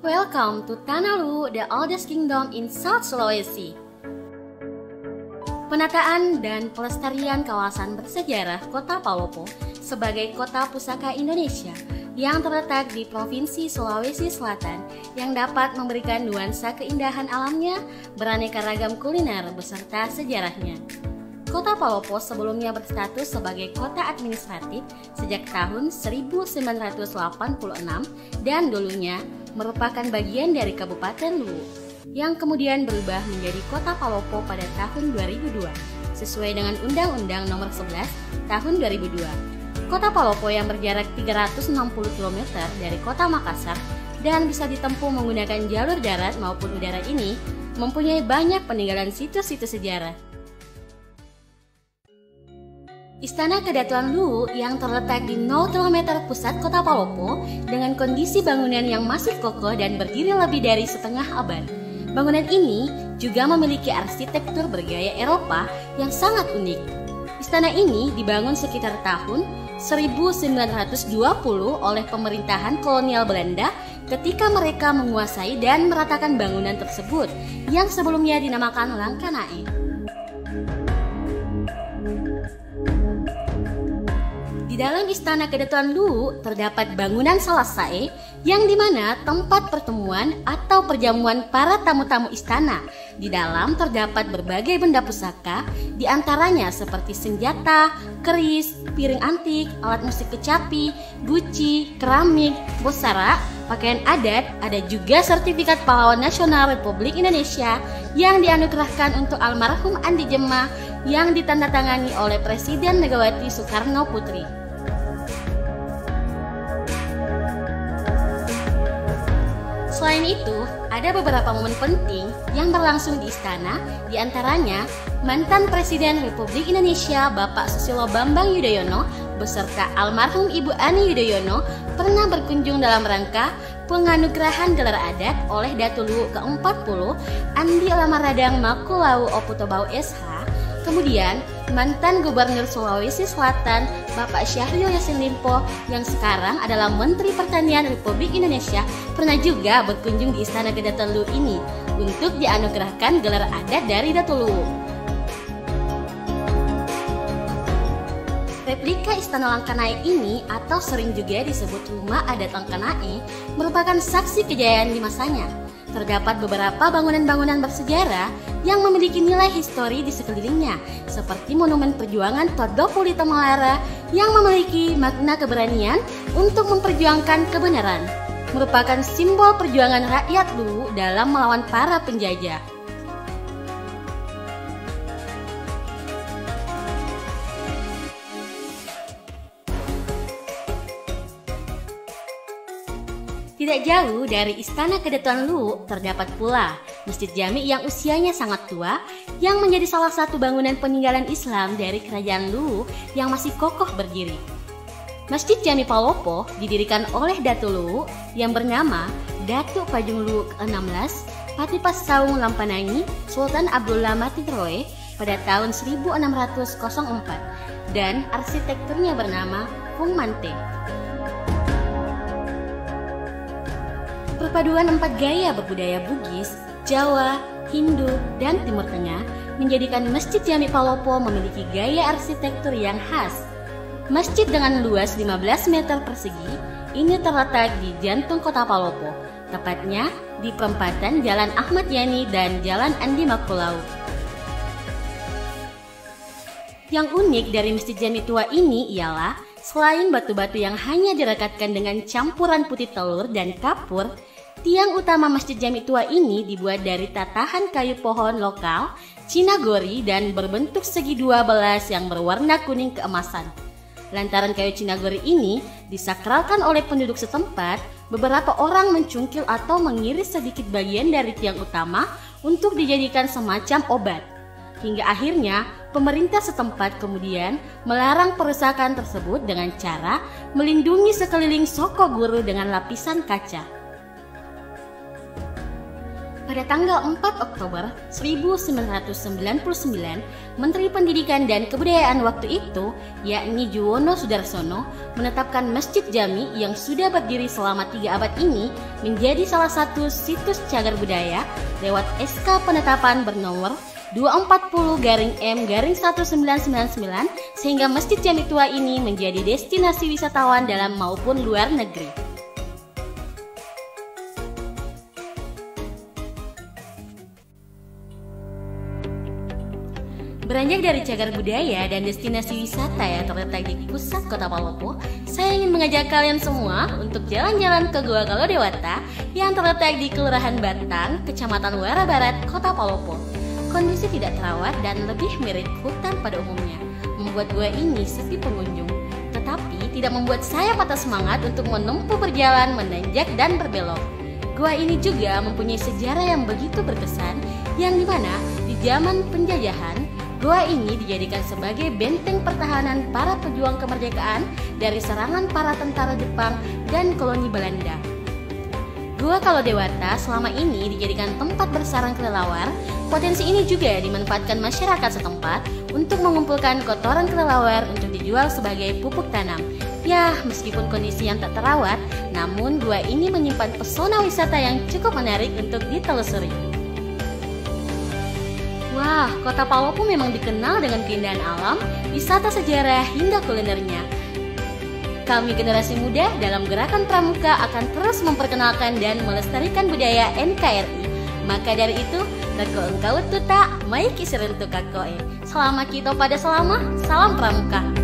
Welcome to Tanah Luwu, the oldest kingdom in South Sulawesi. Penataan dan pelestarian kawasan bersejarah Kota Palopo sebagai kota pusaka Indonesia yang terletak di Provinsi Sulawesi Selatan yang dapat memberikan nuansa keindahan alamnya, beraneka ragam kuliner beserta sejarahnya. Kota Palopo sebelumnya berstatus sebagai kota administratif sejak tahun 1986 dan dulunya merupakan bagian dari Kabupaten Luwu yang kemudian berubah menjadi Kota Palopo pada tahun 2002 sesuai dengan Undang-Undang Nomor 11 Tahun 2002. Kota Palopo yang berjarak 360 km dari Kota Makassar dan bisa ditempuh menggunakan jalur darat maupun udara ini mempunyai banyak peninggalan situs-situs sejarah. Istana Kedatuan Luwu yang terletak di 0 km pusat Kota Palopo dengan kondisi bangunan yang masih kokoh dan berdiri lebih dari setengah abad. Bangunan ini juga memiliki arsitektur bergaya Eropa yang sangat unik. Istana ini dibangun sekitar tahun 1920 oleh pemerintahan kolonial Belanda ketika mereka menguasai dan meratakan bangunan tersebut yang sebelumnya dinamakan Langkanae. Di dalam Istana Kedatuan Luwu terdapat bangunan Salasae yang dimana tempat pertemuan atau perjamuan para tamu-tamu istana. Di dalam terdapat berbagai benda pusaka, diantaranya seperti senjata, keris, piring antik, alat musik kecapi, guci, keramik, bosara, pakaian adat, ada juga sertifikat pahlawan nasional Republik Indonesia yang dianugerahkan untuk almarhum Andi Jema yang ditandatangani oleh Presiden Megawati Soekarno Putri. Selain itu, ada beberapa momen penting yang berlangsung di istana, diantaranya mantan Presiden Republik Indonesia Bapak Susilo Bambang Yudhoyono beserta almarhum Ibu Ani Yudhoyono pernah berkunjung dalam rangka penganugerahan gelar adat oleh Datu Luwu ke-40 Andi Lamaradang Makulau Oputobau SH. Kemudian, mantan Gubernur Sulawesi Selatan Bapak Syahril Yassin Limpo yang sekarang adalah Menteri Pertanian Republik Indonesia pernah juga berkunjung di Istana Kedatuan Luwu ini untuk dianugerahkan gelar adat dari Datu Luwu. Replika Istana Langkanae ini atau sering juga disebut Rumah Adat Langkanae merupakan saksi kejayaan di masanya. Terdapat beberapa bangunan-bangunan bersejarah yang memiliki nilai histori di sekelilingnya, seperti Monumen Perjuangan Todopulito Malara yang memiliki makna keberanian untuk memperjuangkan kebenaran, merupakan simbol perjuangan rakyat Luwu dalam melawan para penjajah. Tidak jauh dari Istana Kedatuan Luwu terdapat pula Masjid Jami yang usianya sangat tua yang menjadi salah satu bangunan peninggalan Islam dari Kerajaan Luwu yang masih kokoh berdiri. Masjid Jami Palopo didirikan oleh Datu Luwu yang bernama Datuk Pajung Luwu ke-16 Patipas Saung Lampanangi Sultan Abdullah Matinroe pada tahun 1604 dan arsitekturnya bernama Fung Mante. Perpaduan 4 gaya berbudaya Bugis, Jawa, Hindu, dan Timur Tengah menjadikan Masjid Jami Palopo memiliki gaya arsitektur yang khas. Masjid dengan luas 15 meter persegi ini terletak di jantung Kota Palopo, tepatnya di perempatan Jalan Ahmad Yani dan Jalan Andi Makulau. Yang unik dari Masjid Jami tua ini ialah selain batu-batu yang hanya direkatkan dengan campuran putih telur dan kapur, tiang utama Masjid Jami tua ini dibuat dari tatahan kayu pohon lokal, Cinagori dan berbentuk segi 12 yang berwarna kuning keemasan. Lantaran kayu Cinagori ini disakralkan oleh penduduk setempat, beberapa orang mencungkil atau mengiris sedikit bagian dari tiang utama untuk dijadikan semacam obat. Hingga akhirnya pemerintah setempat kemudian melarang perusakan tersebut dengan cara melindungi sekeliling Soko Guru dengan lapisan kaca. Pada tanggal 4 Oktober 1999, Menteri Pendidikan dan Kebudayaan waktu itu, yakni Juwono Sudarsono, menetapkan Masjid Jami yang sudah berdiri selama 3 abad ini menjadi salah satu situs cagar budaya lewat SK penetapan bernomor 240-M-1999 sehingga Masjid Jami tua ini menjadi destinasi wisatawan dalam maupun luar negeri. Beranjak dari cagar budaya dan destinasi wisata yang terletak di pusat kota Palopo, saya ingin mengajak kalian semua untuk jalan-jalan ke Gua Kalodewata yang terletak di Kelurahan Batang, Kecamatan Muara Barat, Kota Palopo. Kondisi tidak terawat dan lebih mirip hutan pada umumnya, membuat gua ini sepi pengunjung. Tetapi tidak membuat saya patah semangat untuk menempuh perjalanan menanjak dan berbelok. Gua ini juga mempunyai sejarah yang begitu berkesan, yang dimana di zaman penjajahan, gua ini dijadikan sebagai benteng pertahanan para pejuang kemerdekaan dari serangan para tentara Jepang dan koloni Belanda. Gua Kalodewata selama ini dijadikan tempat bersarang kelelawar. Potensi ini juga dimanfaatkan masyarakat setempat untuk mengumpulkan kotoran kelelawar untuk dijual sebagai pupuk tanam. Ya, meskipun kondisi yang tak terawat, namun gua ini menyimpan pesona wisata yang cukup menarik untuk ditelusuri. Wah, kota Palopo memang dikenal dengan keindahan alam, wisata sejarah hingga kulinernya. Kami generasi muda dalam Gerakan Pramuka akan terus memperkenalkan dan melestarikan budaya NKRI. Maka dari itu, Reko engkau tuta, maiki serentuk kakoe. Selama kita pada selama, salam Pramuka.